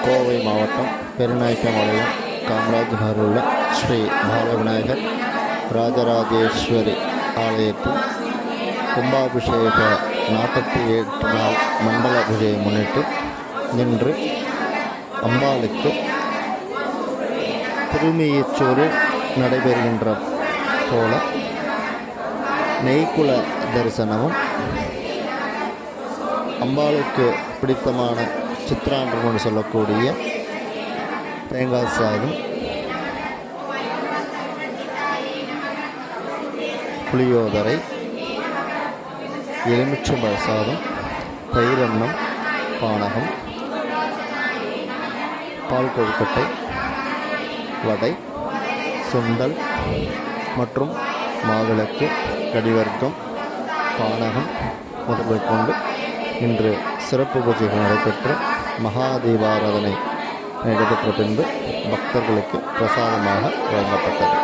கோவை மாவட்டம் பெருநாயக்கம்பாளையம் காமராஜ் நகரில் உள்ள ஸ்ரீ பாலவிநாயகர் ராஜராஜேஸ்வரி ஆலயத்தில் கும்பாபிஷேக 48 நாள் மண்டல பூஜையை முன்னிட்டு இன்று அம்பாளுக்கு திருமீயச்சூரில் நடைபெறுகின்ற போல நெய்க்குல தரிசனமும் அம்பாளுக்கு பிடித்தமான சித்ராண்டம் என்று சொல்லக்கூடிய தேங்காய் சாதம், புளியோதரை, எலுமிச்சம்பழ சாதம், தயிரன்னம், பானகம், பால் கொழுக்கட்டை, வடை, சுண்டல் மற்றும் மாவிளக்கு, கடிவர்க்கம், பானகம் முதல்வை கொண்டு இன்று சிறப்பு பூஜைகள் நடைபெற்று மகாதீபாராதனை நடைபெற்ற பின்பு பக்தர்களுக்கு பிரசாதமாக வழங்கப்பட்டது.